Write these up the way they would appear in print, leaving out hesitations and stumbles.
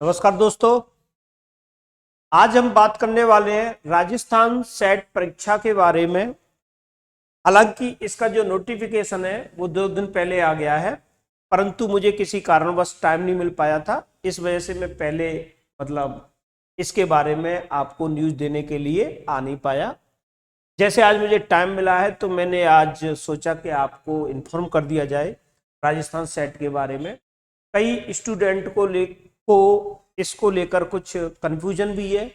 नमस्कार दोस्तों, आज हम बात करने वाले हैं राजस्थान सेट परीक्षा के बारे में। हालांकि इसका जो नोटिफिकेशन है वो 2 दिन पहले आ गया है, परंतु मुझे किसी कारणवश टाइम नहीं मिल पाया था। इस वजह से मैं पहले इसके बारे में आपको न्यूज़ देने के लिए आ नहीं पाया। जैसे आज मुझे टाइम मिला है तो मैंने आज सोचा कि आपको इन्फॉर्म कर दिया जाए राजस्थान सेट के बारे में। कई स्टूडेंट को इसको लेकर कुछ कंफ्यूजन भी है,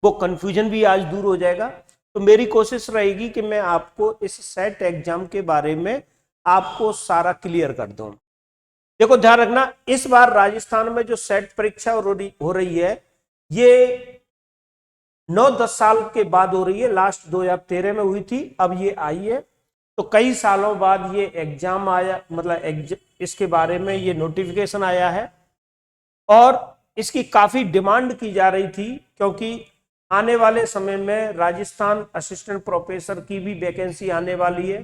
वो कंफ्यूजन भी आज दूर हो जाएगा। तो मेरी कोशिश रहेगी कि मैं आपको इस सेट एग्जाम के बारे में आपको सारा क्लियर कर दूं। देखो, ध्यान रखना, इस बार राजस्थान में जो सेट परीक्षा हो रही है ये 9-10 साल के बाद हो रही है। लास्ट 2013 में हुई थी, अब ये आई है। तो कई सालों बाद ये एग्जाम आया, इसके बारे में ये नोटिफिकेशन आया है और इसकी काफी डिमांड की जा रही थी, क्योंकि आने वाले समय में राजस्थान असिस्टेंट प्रोफेसर की भी वैकेंसी आने वाली है।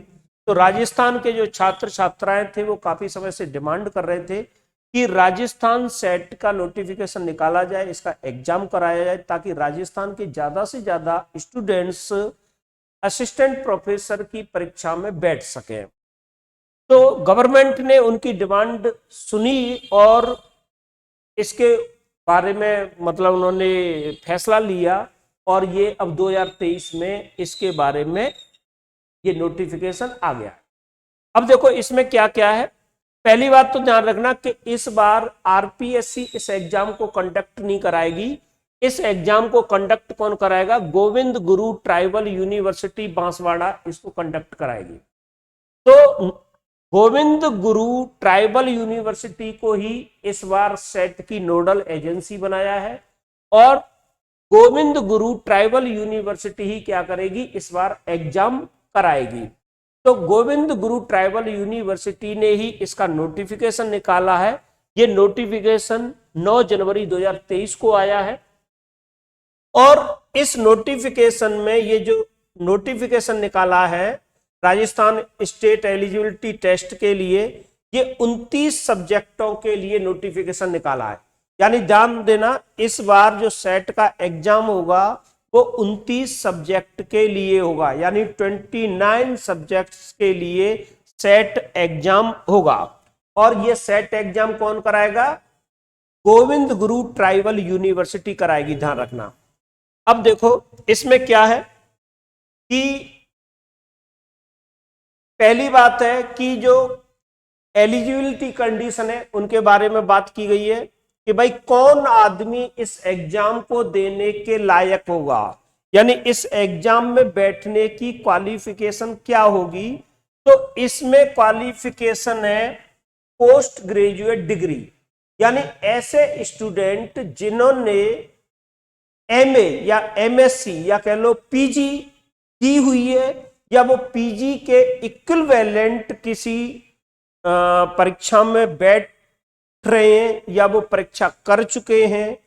तो राजस्थान के जो छात्र छात्राएं थे वो काफी समय से डिमांड कर रहे थे कि राजस्थान सेट का नोटिफिकेशन निकाला जाए, इसका एग्जाम कराया जाए, ताकि राजस्थान के ज्यादा से ज्यादा स्टूडेंट्स असिस्टेंट प्रोफेसर की परीक्षा में बैठ सकें। तो गवर्नमेंट ने उनकी डिमांड सुनी और इसके बारे में उन्होंने फैसला लिया और ये अब 2023 में इसके बारे में ये नोटिफिकेशन आ गया। अब देखो इसमें क्या क्या है। पहली बात तो ध्यान रखना कि इस बार आरपीएससी इस एग्जाम को कंडक्ट नहीं कराएगी। इस एग्जाम को कंडक्ट कौन कराएगा? गोविंद गुरु ट्राइबल यूनिवर्सिटी बांसवाड़ा इसको कंडक्ट कराएगी। तो गोविंद गुरु ट्राइबल यूनिवर्सिटी को ही इस बार सेट की नोडल एजेंसी बनाया है और गोविंद गुरु ट्राइबल यूनिवर्सिटी ही क्या करेगी? इस बार एग्जाम कराएगी। तो गोविंद गुरु ट्राइबल यूनिवर्सिटी ने ही इसका नोटिफिकेशन निकाला है। ये नोटिफिकेशन 9 जनवरी 2023 को आया है और इस नोटिफिकेशन में ये जो नोटिफिकेशन निकाला है राजस्थान स्टेट एलिजिबिलिटी टेस्ट के लिए, ये 29 सब्जेक्टों के लिए नोटिफिकेशन निकाला है। यानी ध्यान देना, इस बार जो सेट का एग्जाम होगा वो 29 सब्जेक्ट के लिए होगा, यानी 29 सब्जेक्ट्स के लिए सेट एग्जाम होगा। और ये सेट एग्जाम कौन कराएगा? गोविंद गुरु ट्राइबल यूनिवर्सिटी कराएगी, ध्यान रखना। अब देखो इसमें क्या है कि पहली बात है कि जो एलिजिबिलिटी कंडीशन है उनके बारे में बात की गई है कि भाई कौन आदमी इस एग्जाम को देने के लायक होगा, यानी इस एग्जाम में बैठने की क्वालिफिकेशन क्या होगी। तो इसमें क्वालिफिकेशन है पोस्ट ग्रेजुएट डिग्री, यानी ऐसे स्टूडेंट जिन्होंने एमए या एमएससी या कह लो पीजी की हुई है या वो पीजी के इक्विवेलेंट किसी परीक्षा में बैठ रहे हैं या वो परीक्षा कर चुके हैं,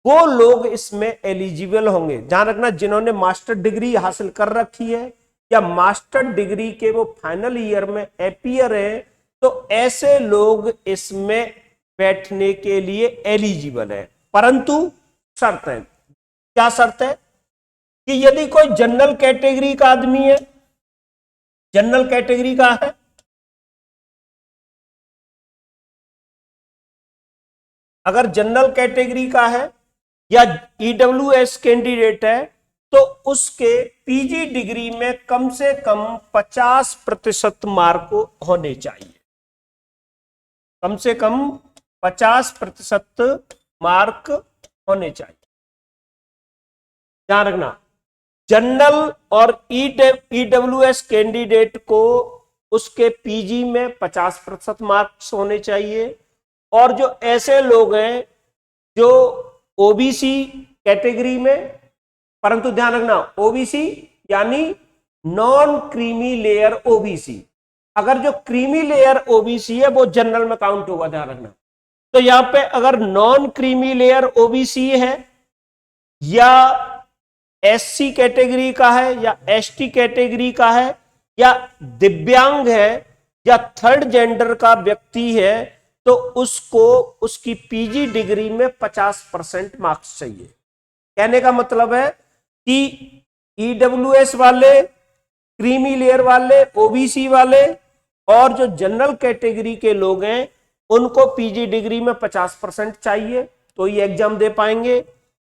वो लोग इसमें एलिजिबल होंगे। ध्यान रखना, जिन्होंने मास्टर डिग्री हासिल कर रखी है या मास्टर डिग्री के वो फाइनल ईयर में अपीयर है, तो ऐसे लोग इसमें बैठने के लिए एलिजिबल है। परंतु शर्त है, क्या शर्त है? कि यदि कोई जनरल कैटेगरी का आदमी है, जनरल कैटेगरी का है, अगर जनरल कैटेगरी का है या ईडब्ल्यूएस कैंडिडेट है, तो उसके पीजी डिग्री में कम से कम 50% मार्क होने चाहिए। कम से कम 50% मार्क होने चाहिए, ध्यान रखना। जनरल और ईडब्ल्यूएस कैंडिडेट को उसके पीजी में 50% मार्क्स होने चाहिए। और जो ऐसे लोग हैं जो ओबीसी कैटेगरी में, परंतु ध्यान रखना ओबीसी यानी नॉन क्रीमी लेयर ओबीसी, अगर जो क्रीमी लेयर ओबीसी है वो जनरल में काउंट होगा, ध्यान रखना। तो यहां पे अगर नॉन क्रीमी लेयर ओबीसी है या एससी कैटेगरी का है या एसटी कैटेगरी का है या दिव्यांग है या थर्ड जेंडर का व्यक्ति है, तो उसको उसकी पीजी डिग्री में 50% मार्क्स चाहिए। कहने का मतलब है कि ईडब्ल्यूएस वाले, क्रीमी लेयर वाले, ओबीसी वाले और जो जनरल कैटेगरी के लोग हैं उनको पीजी डिग्री में 50% चाहिए तो ये एग्जाम दे पाएंगे,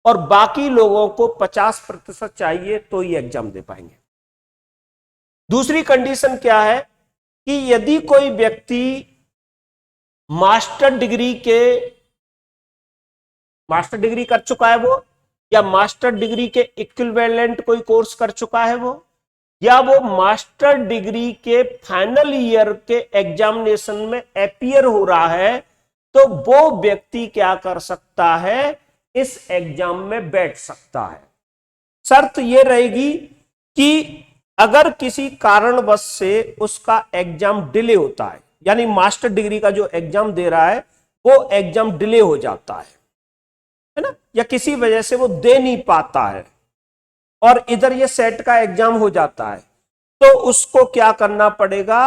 और बाकी लोगों को 50% चाहिए तो ये एग्जाम दे पाएंगे। दूसरी कंडीशन क्या है कि यदि कोई व्यक्ति मास्टर डिग्री कर चुका है वो, या मास्टर डिग्री के इक्विवेलेंट कोई कोर्स कर चुका है वो, या वो मास्टर डिग्री के फाइनल ईयर के एग्जामिनेशन में अपीयर हो रहा है, तो वो व्यक्ति क्या कर सकता है, इस एग्जाम में बैठ सकता है। शर्त यह रहेगी कि अगर किसी कारणवश से उसका एग्जाम डिले होता है, यानी मास्टर डिग्री का जो एग्जाम दे रहा है वो एग्जाम डिले हो जाता है ना, या किसी वजह से वो दे नहीं पाता है और इधर ये सेट का एग्जाम हो जाता है, तो उसको क्या करना पड़ेगा,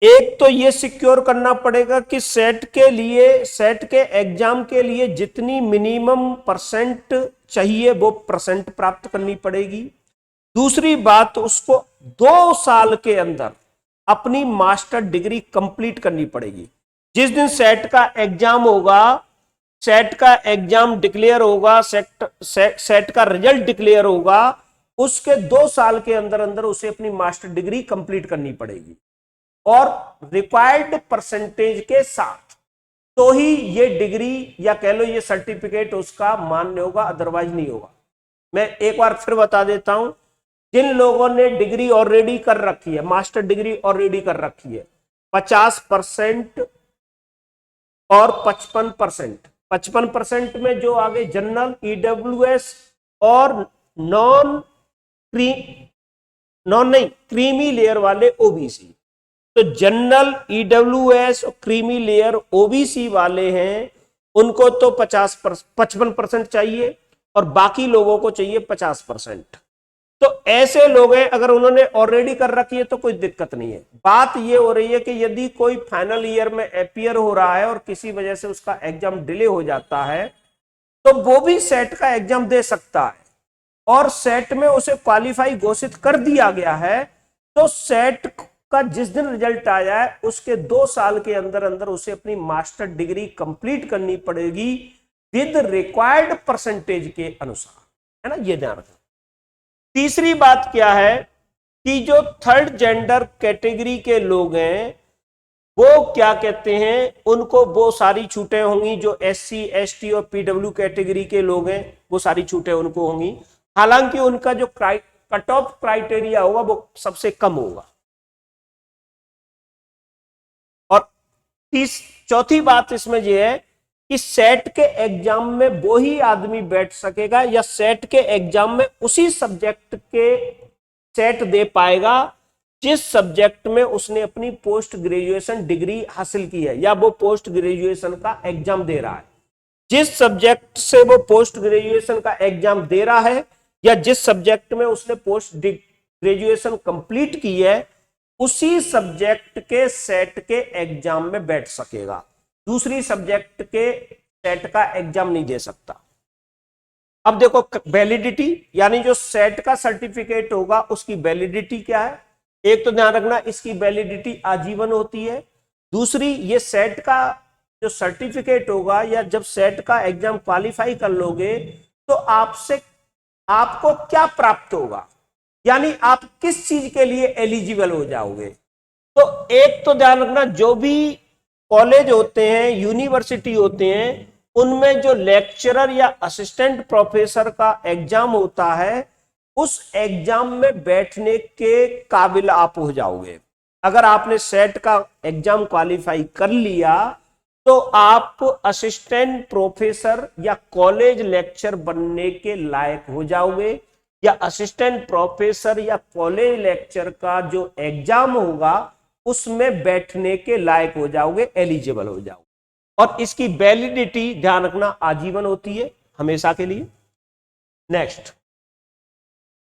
एक तो ये सिक्योर करना पड़ेगा कि सेट के एग्जाम के लिए जितनी मिनिमम परसेंट चाहिए वो परसेंट प्राप्त करनी पड़ेगी। दूसरी बात, उसको 2 साल के अंदर अपनी मास्टर डिग्री कंप्लीट करनी पड़ेगी। जिस दिन सेट का एग्जाम होगा, सेट का एग्जाम डिक्लेयर होगा, सेट का रिजल्ट डिक्लेयर होगा, उसके 2 साल के अंदर अंदर उसे अपनी मास्टर डिग्री कंप्लीट करनी पड़ेगी और रिक्वायर्ड परसेंटेज के साथ, तो ही ये डिग्री या कह लो ये सर्टिफिकेट उसका मान्य होगा, अदरवाइज नहीं होगा। मैं एक बार फिर बता देता हूं, जिन लोगों ने डिग्री ऑलरेडी कर रखी है, मास्टर डिग्री ऑलरेडी कर रखी है, 50% और 55%, 55% में जो आगे जनरल, ईडब्ल्यूएस और क्रीमी लेयर वाले ओबीसी, तो जनरल, ईडब्ल्यूएस और क्रीमी लेयर ओबीसी वाले हैं, उनको तो 55% चाहिए और बाकी लोगों को चाहिए 50%। तो ऐसे लोग हैं, अगर उन्होंने ऑलरेडी कर रखी है तो कोई दिक्कत नहीं है। बात ये हो रही है कि यदि कोई फाइनल ईयर में अपीयर हो रहा है और किसी वजह से उसका एग्जाम डिले हो जाता है, तो वो भी सेट का एग्जाम दे सकता है, और सेट में उसे क्वालिफाई घोषित कर दिया गया है, तो सेट का जिस दिन रिजल्ट आया है उसके 2 साल के अंदर अंदर उसे अपनी मास्टर डिग्री कंप्लीट करनी पड़ेगी विद रिक्वायर्ड परसेंटेज के अनुसार, है ना, ये ध्यान रखना। तीसरी बात क्या है कि जो थर्ड जेंडर कैटेगरी के लोग हैं वो क्या कहते हैं, उनको वो सारी छूटें होंगी, जो एससी, एसटी और पीडब्ल्यू कैटेगरी के लोग हैं वो सारी छूटें उनको होंगी, हालांकि उनका जो कट ऑफ क्राइटेरिया होगा वो सबसे कम होगा। और चौथी बात इसमें यह है कि सेट के एग्जाम में वो ही आदमी बैठ सकेगा या सेट के एग्जाम में उसी सब्जेक्ट के सेट दे पाएगा जिस सब्जेक्ट में उसने अपनी पोस्ट ग्रेजुएशन डिग्री हासिल की है, या वो पोस्ट ग्रेजुएशन का एग्जाम दे रहा है। जिस सब्जेक्ट से वो पोस्ट ग्रेजुएशन का एग्जाम दे रहा है या जिस सब्जेक्ट में उसने पोस्ट ग्रेजुएशन कंप्लीट की है, उसी सब्जेक्ट के सेट के एग्जाम में बैठ सकेगा, दूसरी सब्जेक्ट के सेट का एग्जाम नहीं दे सकता। अब देखो वैलिडिटी, यानी जो सेट का सर्टिफिकेट होगा उसकी वैलिडिटी क्या है। एक तो ध्यान रखना, इसकी वैलिडिटी आजीवन होती है। दूसरी, ये सेट का जो सर्टिफिकेट होगा या जब सेट का एग्जाम क्वालिफाई कर लोगे तो आपको क्या प्राप्त होगा, यानी आप किस चीज के लिए एलिजिबल हो जाओगे। तो एक तो ध्यान रखना, जो भी कॉलेज होते हैं, यूनिवर्सिटी होते हैं, उनमें जो लेक्चरर या असिस्टेंट प्रोफेसर का एग्जाम होता है, उस एग्जाम में बैठने के काबिल आप हो जाओगे। अगर आपने सेट का एग्जाम क्वालिफाई कर लिया तो आप असिस्टेंट प्रोफेसर या कॉलेज लेक्चर बनने के लायक हो जाओगे, या असिस्टेंट प्रोफेसर या कॉलेज लेक्चर का जो एग्जाम होगा उसमें बैठने के लायक हो जाओगे, एलिजिबल हो जाओगे। और इसकी वैलिडिटी ध्यान रखना आजीवन होती है, हमेशा के लिए। नेक्स्ट,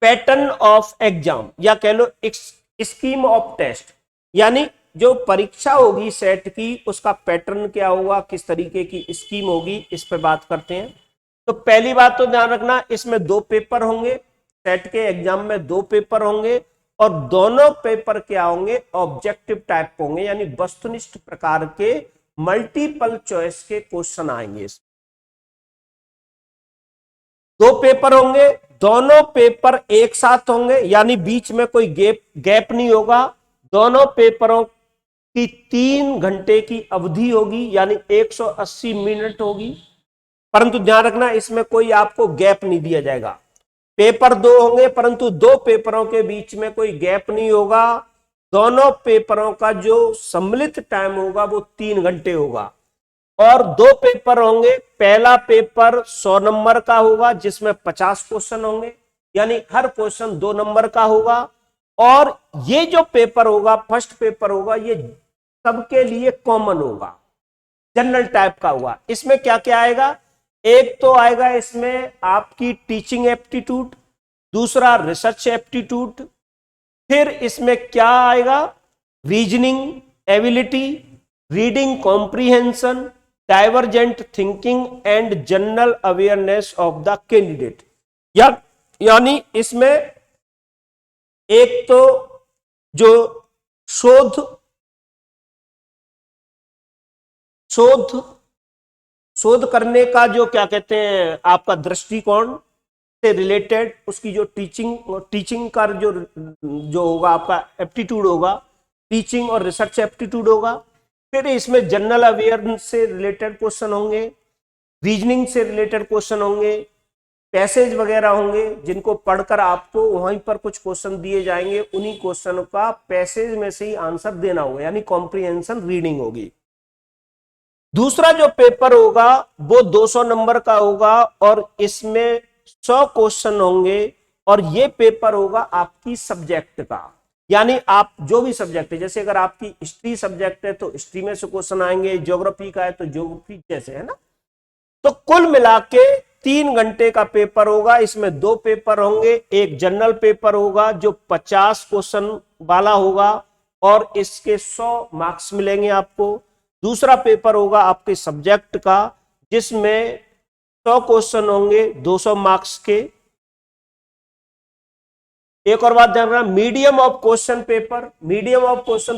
पैटर्न ऑफ एग्जाम या कह लो स्कीम ऑफ टेस्ट, यानी जो परीक्षा होगी सेट की उसका पैटर्न क्या होगा, किस तरीके की स्कीम होगी, इस पे बात करते हैं। तो पहली बात तो ध्यान रखना, इसमें 2 पेपर होंगे, सेट के एग्जाम में 2 पेपर होंगे और दोनों पेपर क्या होंगे, ऑब्जेक्टिव टाइप होंगे, यानी वस्तुनिष्ठ प्रकार के मल्टीपल चॉइस के क्वेश्चन आएंगे। 2 पेपर होंगे, दोनों पेपर एक साथ होंगे, यानी बीच में कोई गैप नहीं होगा। दोनों पेपरों की 3 घंटे की अवधि होगी, यानी 180 मिनट होगी। परंतु ध्यान रखना, इसमें कोई आपको गैप नहीं दिया जाएगा। पेपर 2 होंगे, परंतु 2 पेपरों के बीच में कोई गैप नहीं होगा। दोनों पेपरों का जो सम्मिलित टाइम होगा वो 3 घंटे होगा। और 2 पेपर होंगे, पहला पेपर 100 नंबर का होगा जिसमें 50 क्वेश्चन होंगे, यानी हर क्वेश्चन 2 नंबर का होगा। और ये जो पेपर होगा, फर्स्ट पेपर होगा, ये सबके लिए कॉमन होगा, जनरल टाइप का होगा। इसमें क्या क्या आएगा, एक तो आएगा इसमें आपकी टीचिंग एप्टीट्यूड, दूसरा रिसर्च एप्टीट्यूड, फिर इसमें क्या आएगा, reasoning ability, reading comprehension, divergent thinking and general awareness of the candidate. यानी इसमें एक तो जो शोध करने का जो क्या कहते हैं आपका दृष्टिकोण से रिलेटेड, उसकी जो टीचिंग का जो होगा आपका एप्टीट्यूड होगा, टीचिंग और रिसर्च एप्टीट्यूड होगा। फिर इसमें जनरल अवेयरनेस से रिलेटेड क्वेश्चन होंगे, रीजनिंग से रिलेटेड क्वेश्चन होंगे, पैसेज वगैरह होंगे जिनको पढ़कर आपको वहीं पर कुछ क्वेश्चन दिए जाएंगे, उन्हीं क्वेश्चन का पैसेज में से ही आंसर देना होगा, यानी कॉम्प्रीहेंशन रीडिंग होगी। दूसरा जो पेपर होगा वो 200 नंबर का होगा और इसमें 100 क्वेश्चन होंगे और ये पेपर होगा आपकी सब्जेक्ट का, यानी आप जो भी सब्जेक्ट है, जैसे अगर आपकी हिस्ट्री सब्जेक्ट है तो हिस्ट्री में से क्वेश्चन आएंगे, ज्योग्राफी का है तो ज्योग्राफी, जैसे है ना। तो कुल मिला के 3 घंटे का पेपर होगा। इसमें 2 पेपर होंगे, एक जनरल पेपर होगा जो 50 क्वेश्चन वाला होगा और इसके 100 मार्क्स मिलेंगे आपको। दूसरा पेपर होगा आपके सब्जेक्ट का जिसमें 100 क्वेश्चन होंगे 200 मार्क्स के। एक और बात ध्यान रखना, मीडियम ऑफ क्वेश्चन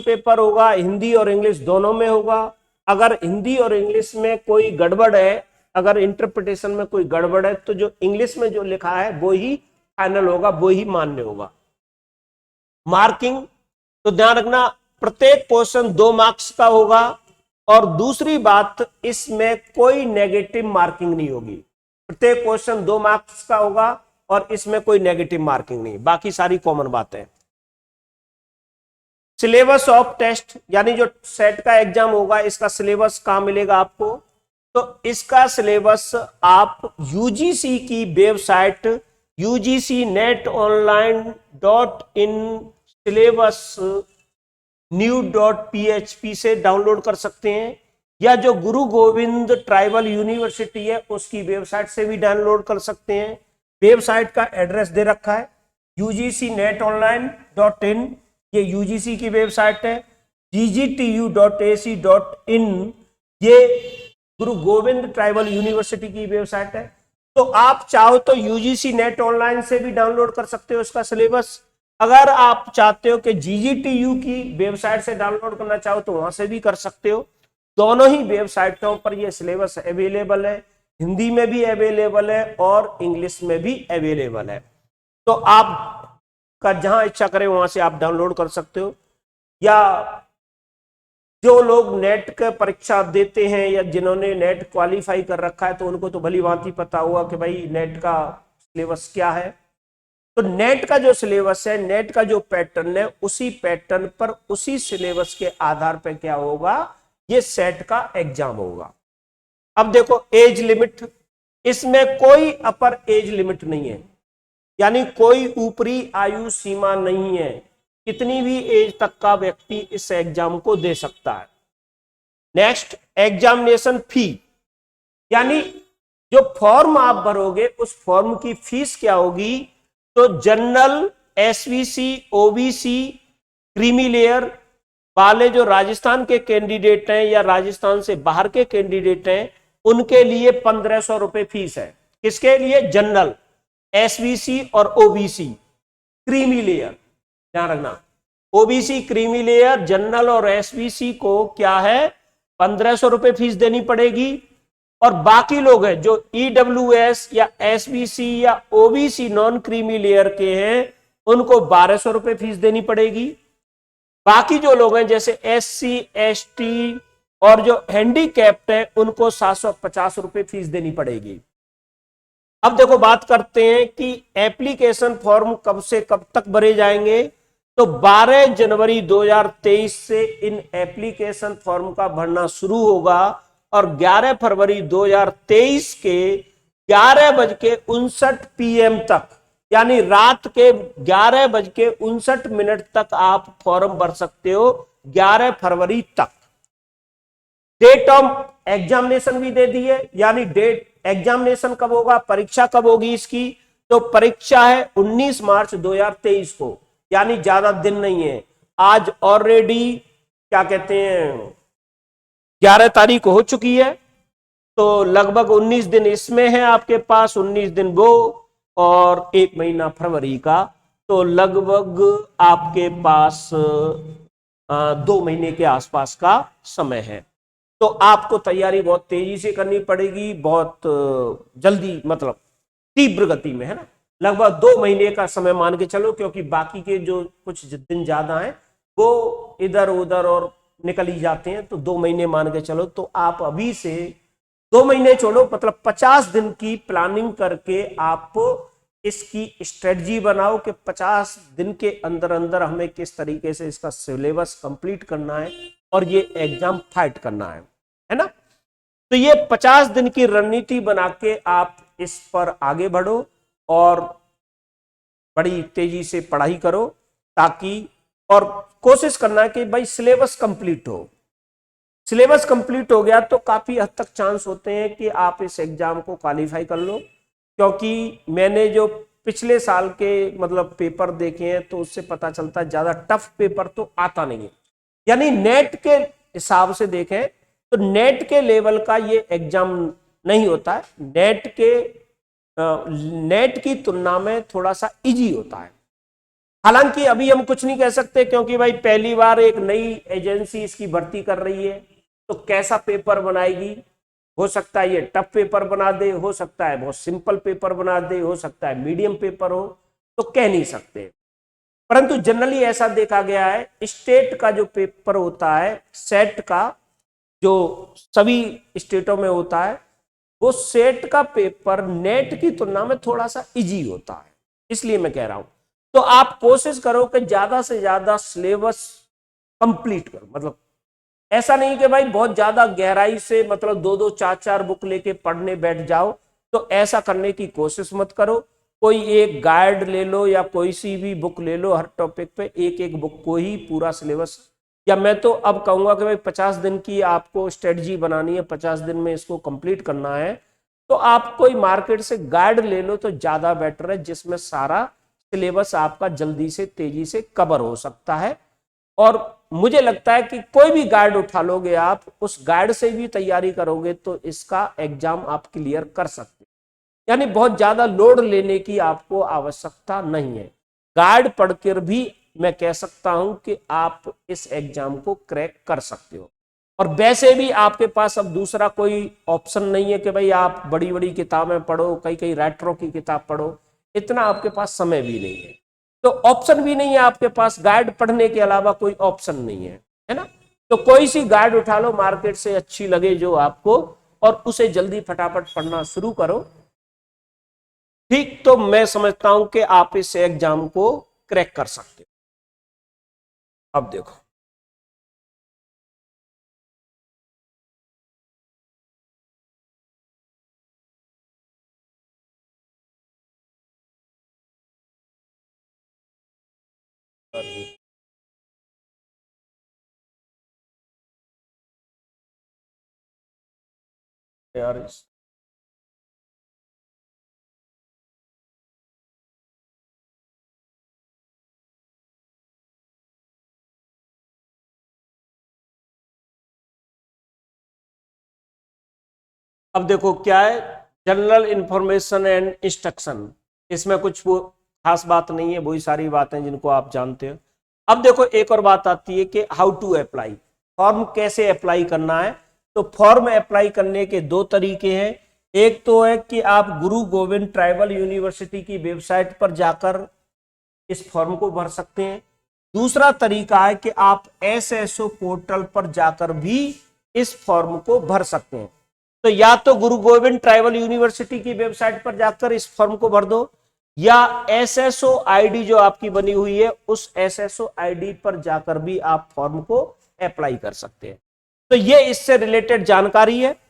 पेपर होगा, हिंदी और इंग्लिश दोनों में होगा। अगर हिंदी और इंग्लिश में कोई गड़बड़ है, अगर इंटरप्रिटेशन में कोई गड़बड़ है, तो जो इंग्लिश में जो लिखा है वो ही फाइनल होगा, वो ही मान्य होगा। मार्किंग तो ध्यान रखना, प्रत्येक क्वेश्चन 2 मार्क्स का होगा और दूसरी बात, इसमें कोई नेगेटिव मार्किंग नहीं होगी। प्रत्येक क्वेश्चन 2 मार्क्स का होगा और इसमें कोई नेगेटिव मार्किंग नहीं, बाकी सारी कॉमन बातें। सिलेबस ऑफ टेस्ट, यानी जो सेट का एग्जाम होगा इसका सिलेबस कहां मिलेगा आपको, तो इसका सिलेबस आप यूजीसी की वेबसाइट ugcnetonline.in सिलेबस new.php से डाउनलोड कर सकते हैं, या जो गुरु गोविंद ट्राइबल यूनिवर्सिटी है उसकी वेबसाइट से भी डाउनलोड कर सकते हैं। वेबसाइट का एड्रेस दे रखा है ugcnetonline.in, ये यूजीसी की वेबसाइट है। ggtu.ac.in ये गुरु गोविंद ट्राइबल यूनिवर्सिटी की वेबसाइट है। तो आप चाहो तो यूजीसी नेट ऑनलाइन से भी डाउनलोड कर सकते हो इसका सिलेबस। अगर आप चाहते हो कि जीजीटीयू की वेबसाइट से डाउनलोड करना चाहो तो वहां से भी कर सकते हो। दोनों ही वेबसाइटों पर यह सिलेबस अवेलेबल है, हिंदी में भी अवेलेबल है और इंग्लिश में भी अवेलेबल है। तो आप का जहां इच्छा करे वहां से आप डाउनलोड कर सकते हो। या जो लोग नेट का परीक्षा देते हैं या जिन्होंने नेट क्वालिफाई कर रखा है तो उनको तो भली भांति पता हुआ कि भाई नेट का सिलेबस क्या है। तो नेट का जो सिलेबस है, नेट का जो पैटर्न है, उसी पैटर्न पर उसी सिलेबस के आधार पर क्या होगा, ये सेट का एग्जाम होगा। अब देखो एज लिमिट, इसमें कोई अपर एज लिमिट नहीं है, यानी कोई ऊपरी आयु सीमा नहीं है, कितनी भी एज तक का व्यक्ति इस एग्जाम को दे सकता है। नेक्स्ट, एग्जामिनेशन फी, यानी जो फॉर्म आप भरोगे उस फॉर्म की फीस क्या होगी। तो general, SVC, OBC, creamy layer वाले जो राजस्थान के कैंडिडेट हैं या राजस्थान से बाहर के कैंडिडेट हैं, उनके लिए 1500 रुपए फीस है। किसके लिए? जनरल, एसबीसी और ओबीसी, क्रीमी लेयर, ध्यान रखना। ओबीसी, क्रीमी लेयर, जनरल और एसबीसी को क्या है, 1500 रुपए फीस देनी पड़ेगी। और बाकी लोग हैं जो ईडब्ल्यूएस या एसबीसी या ओबीसी नॉन क्रीमी लेयर के हैं, उनको 1200 रुपए फीस देनी पड़ेगी। बाकी जो लोग हैं जैसे एससी, एसटी और जो हैंडीकैप्ड है, उनको 750 रुपए फीस देनी पड़ेगी। अब देखो बात करते हैं कि एप्लीकेशन फॉर्म कब से कब तक भरे जाएंगे। तो 12 जनवरी 2023 से इन एप्लीकेशन फॉर्म का भरना शुरू होगा और 11 फरवरी 2023 के 11:59 PM तक, यानी रात के 11:59 तक आप फॉर्म भर सकते हो, 11 फरवरी तक। डेट ऑफ एग्जामिनेशन भी दे दी है, यानी डेट एग्जामिनेशन कब होगा, परीक्षा कब होगी इसकी। तो परीक्षा है 19 मार्च 2023 को, यानी ज्यादा दिन नहीं है। आज ऑलरेडी क्या कहते हैं 11 तारीख हो चुकी है, तो लगभग 19 दिन इसमें है आपके पास, 19 दिन वो और 1 महीना फरवरी का, तो लगभग आपके पास 2 महीने के आसपास का समय है। तो आपको तैयारी बहुत तेजी से करनी पड़ेगी, बहुत जल्दी, मतलब तीव्र गति में, है ना। लगभग 2 महीने का समय मान के चलो, क्योंकि बाकी के जो कुछ दिन ज्यादा हैं वो इधर उधर और निकल ही जाते हैं, तो 2 महीने मान के चलो। तो आप अभी से 2 महीने छोड़ो, मतलब 50 दिन की प्लानिंग करके आप इसकी स्ट्रेटजी बनाओ कि 50 दिन के अंदर अंदर हमें किस तरीके से इसका सिलेबस कंप्लीट करना है और ये एग्जाम फाइट करना है ना। तो ये 50 दिन की रणनीति बना के आप इस पर आगे बढ़ो और बड़ी तेजी से पढ़ाई करो, ताकि, और कोशिश करना है कि भाई सिलेबस कंप्लीट हो। सिलेबस कंप्लीट हो गया तो काफी हद तक चांस होते हैं कि आप इस एग्जाम को क्वालिफाई कर लो, क्योंकि मैंने जो पिछले साल के मतलब पेपर देखे हैं तो उससे पता चलता है ज्यादा टफ पेपर तो आता नहीं है। यानी नेट के हिसाब से देखें तो नेट के लेवल का ये एग्जाम नहीं होता है, नेट की तुलना में थोड़ा सा इजी होता है। हालांकि अभी हम कुछ नहीं कह सकते, क्योंकि भाई पहली बार एक नई एजेंसी इसकी भर्ती कर रही है, तो कैसा पेपर बनाएगी, हो सकता है ये टफ पेपर बना दे, हो सकता है बहुत सिंपल पेपर बना दे, हो सकता है मीडियम पेपर हो, तो कह नहीं सकते। परंतु जनरली ऐसा देखा गया है, स्टेट का जो पेपर होता है, सेट का, जो सभी स्टेटों में होता है, वो सेट का पेपर नेट की तुलना में थोड़ा सा इजी होता है, इसलिए मैं कह रहा हूं। तो आप कोशिश करो कि ज्यादा से ज्यादा सिलेबस कंप्लीट करो, मतलब ऐसा नहीं कि भाई बहुत ज्यादा गहराई से मतलब 2-2 4-4 बुक लेके पढ़ने बैठ जाओ, तो ऐसा करने की कोशिश मत करो। कोई एक गाइड ले लो या कोई सी भी बुक ले लो, हर टॉपिक पे एक एक बुक को ही पूरा सिलेबस, या मैं तो अब कहूंगा कि भाई 50 दिन की आपको स्ट्रेटजी बनानी है, 50 दिन में इसको कंप्लीट करना है, तो आप कोई मार्केट से गाइड ले लो तो ज्यादा बेटर है, जिसमें सारा सिलेबस आपका जल्दी से तेजी से कवर हो सकता है। और मुझे लगता है कि कोई भी गाइड उठा लोगे आप, उस गाइड से भी तैयारी करोगे तो इसका एग्जाम आप क्लियर कर सकते हैं। यानी बहुत ज्यादा लोड लेने की आपको आवश्यकता नहीं है, गाइड पढ़कर भी मैं कह सकता हूं कि आप इस एग्जाम को क्रैक कर सकते हो। और वैसे भी आपके पास अब दूसरा कोई ऑप्शन नहीं है कि भाई आप बड़ी बड़ी किताबें पढ़ो, कई कई राइटरों की किताब पढ़ो, इतना आपके पास समय भी नहीं है, तो ऑप्शन भी नहीं है आपके पास, गाइड पढ़ने के अलावा कोई ऑप्शन नहीं है ना। तो कोई सी गाइड उठा लो मार्केट से अच्छी लगे जो आपको, और उसे जल्दी फटाफट पढ़ना शुरू करो। ठीक, तो मैं समझता हूं कि आप इस एग्जाम को क्रैक कर सकते हो। अब देखो, यार अब देखो क्या है, जनरल इंफॉर्मेशन एंड इंस्ट्रक्शन, इसमें कुछ वो खास बात नहीं है, वही सारी बातें जिनको आप जानते हो। अब देखो एक और बात आती है कि हाउ टू अप्लाई, फॉर्म कैसे अप्लाई करना है। तो फॉर्म अप्लाई करने के दो तरीके हैं। एक तो है कि आप गुरु गोविंद ट्राइबल यूनिवर्सिटी की वेबसाइट पर जाकर इस फॉर्म को भर सकते हैं। दूसरा तरीका है कि आप एसएसओ पोर्टल पर जाकर भी इस फॉर्म को भर सकते हैं। तो या तो गुरु गोविंद ट्राइबल यूनिवर्सिटी की वेबसाइट पर जाकर इस फॉर्म को भर दो, या एसएसओ आईडी जो आपकी बनी हुई है उस एसएसओ आईडी पर जाकर भी आप फॉर्म को अप्लाई कर सकते हैं। तो ये इससे रिलेटेड जानकारी है।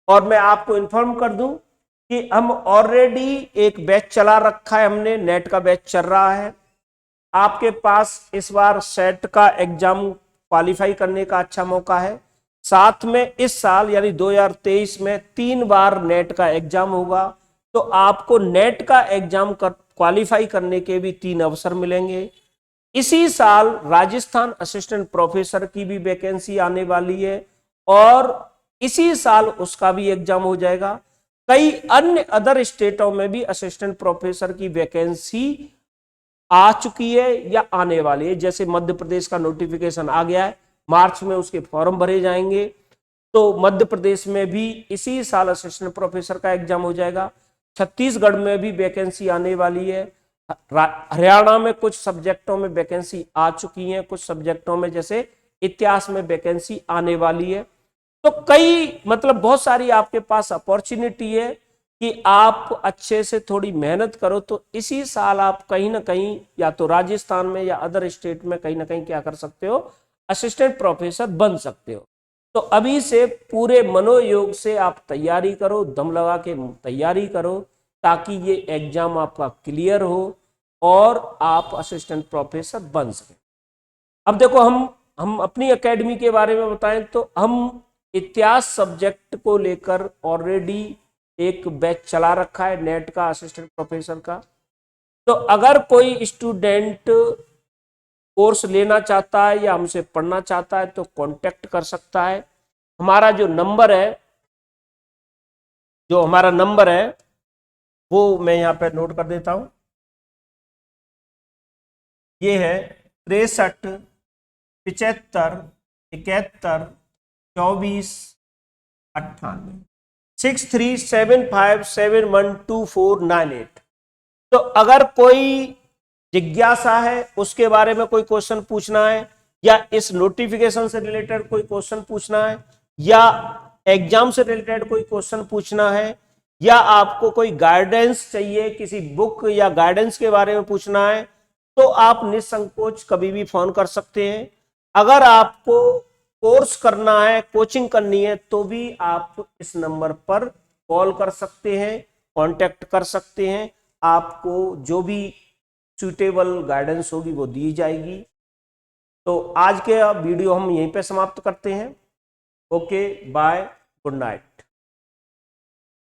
और मैं आपको इन्फॉर्म कर दूं कि हम ऑलरेडी एक बैच चला रखा है, हमने नेट का बैच चल रहा है। आपके पास इस बार सेट का एग्जाम क्वालिफाई करने का अच्छा मौका है। साथ में इस साल यानी 2023 में 3 बार नेट का एग्जाम होगा, तो आपको नेट का एग्जाम क्वालिफाई करने के भी 3 अवसर मिलेंगे। इसी साल राजस्थान असिस्टेंट प्रोफेसर की भी वैकेंसी आने वाली है और इसी साल उसका भी एग्जाम हो जाएगा। कई अन्य अदर स्टेटों में भी असिस्टेंट प्रोफेसर की वैकेंसी आ चुकी है या आने वाली है। जैसे मध्य प्रदेश का नोटिफिकेशन आ गया है, मार्च में उसके फॉर्म भरे जाएंगे, तो मध्य प्रदेश में भी इसी साल असिस्टेंट प्रोफेसर का एग्जाम हो जाएगा। छत्तीसगढ़ में भी वैकेंसी आने वाली है। हरियाणा में कुछ सब्जेक्टों में वैकेंसी आ चुकी है, कुछ सब्जेक्टों में जैसे इतिहास में वैकेंसी आने वाली है। तो कई मतलब बहुत सारी आपके पास अपॉर्चुनिटी है कि आप अच्छे से थोड़ी मेहनत करो तो इसी साल आप कहीं ना कहीं या तो राजस्थान में या अदर स्टेट में कहीं ना कहीं क्या कर सकते हो, असिस्टेंट प्रोफेसर बन सकते हो। तो अभी से पूरे मनोयोग से आप तैयारी करो, दम लगा के तैयारी करो, ताकि ये एग्जाम आपका क्लियर हो और आप असिस्टेंट प्रोफेसर बन सके। अब देखो हम अपनी एकेडमी के बारे में बताएं तो हम इतिहास सब्जेक्ट को लेकर ऑलरेडी एक बैच चला रखा है नेट का असिस्टेंट प्रोफेसर का। तो अगर कोई स्टूडेंट कोर्स लेना चाहता है या हमसे पढ़ना चाहता है तो कांटेक्ट कर सकता है। हमारा जो हमारा नंबर है वो मैं यहाँ पे नोट कर देता हूं। ये है 63 75 71 24 98 6375712498। तो अगर कोई जिज्ञासा है, उसके बारे में कोई क्वेश्चन पूछना है या इस नोटिफिकेशन से रिलेटेड कोई क्वेश्चन पूछना है या एग्जाम से रिलेटेड कोई क्वेश्चन पूछना है या आपको कोई गाइडेंस चाहिए, किसी बुक या गाइडेंस के बारे में पूछना है, तो आप निसंकोच कभी भी फोन कर सकते हैं। अगर आपको कोर्स करना है, कोचिंग करनी है, तो भी आप इस नंबर पर कॉल कर सकते हैं, कांटेक्ट कर सकते हैं। आपको जो भी सूटेबल गाइडेंस होगी वो दी जाएगी। तो आज के वीडियो हम यहीं पे समाप्त करते हैं। Okay, bye, good night.